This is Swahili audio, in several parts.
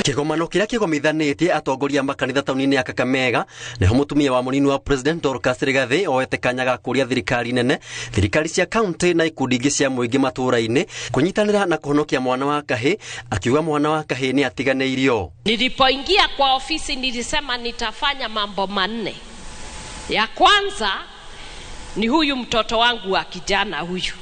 Kigomano kiria kigomithanĩtie atongoria makanitha taũni-inĩ ya Kakamega niho mutumia wa munini wa President Dorcas Rigathi oete kanya ga kuria thirikari nene, thirikari cia kaunti na ikundi ingĩ cia mũingĩ matũra-inĩ kunyitanĩra na kuhonokia mwana wa kahĩ, akiuga mwana wa kahĩ ni atiganĩirio. Nilipoingia kwa ofisi nilisema nitafanya mambo manne. Ya kwanza ni huyu mtoto wangu wa kijana huyu.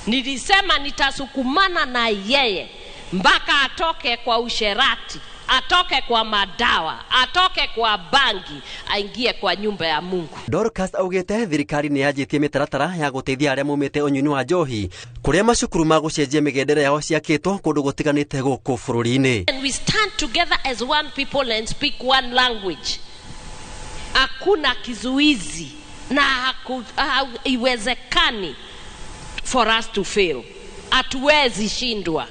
Nilisema nitasukumana na yeye mpaka atoke kwa usherati, atoke kwa madawa, atoke kwa bangi, aingie kwa nyumba ya Mungu. Dorcas augete thirikari ni yajitie mitaratara ya guteithia aria mumite unyuni wa njohi kuria macukuru ma gucenjia migendere yao ciakitwo kundu gutiganite guku bururi-ini. And we stand together as one people and speak one language. Hakuna kizuizi na iwezekani for us to fail. Hatuwezi shindwa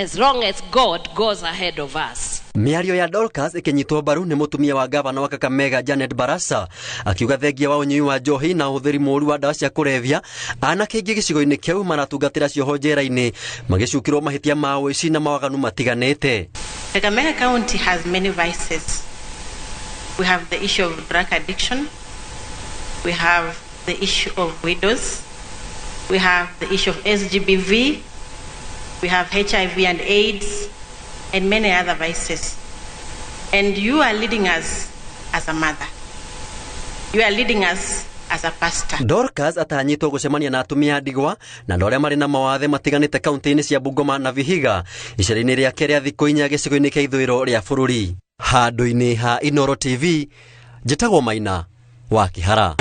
as long as God goes ahead of us. Miario ya Dorcas ikinyitwo mbaru ni mutumia wa gavana wa Kakamega Janet Barasa, akiuga thengia wa unyui wa njohi na utheri mũru wa ndawa cia kurevya anake aingĩ gĩcigo-inĩ kĩu maratungatĩra cioho njera-inĩ magĩcukirwo mahĩtia ma ũici na mawaganu matiganĩte. Kakamega County has many vices. We have the issue of drug addiction. We have the issue of widows. We have the issue of SGBV. We have HIV and AIDS and many other vices. And you are leading us as a mother. You are leading us as a pastor. Dorcas atanyitwo gucemania na atumia ndigwa na ndore mari na mawathe matiganite kaunti-inĩ cia Bungoma na Vihiga icera-inĩ rĩake rĩa thikũ 4 gĩcigo-inĩ kĩa ithũĩro rĩa bũrũri. Handũ-inĩ ha Inooro TV, njĩtagwo Maina wa Kĩhara.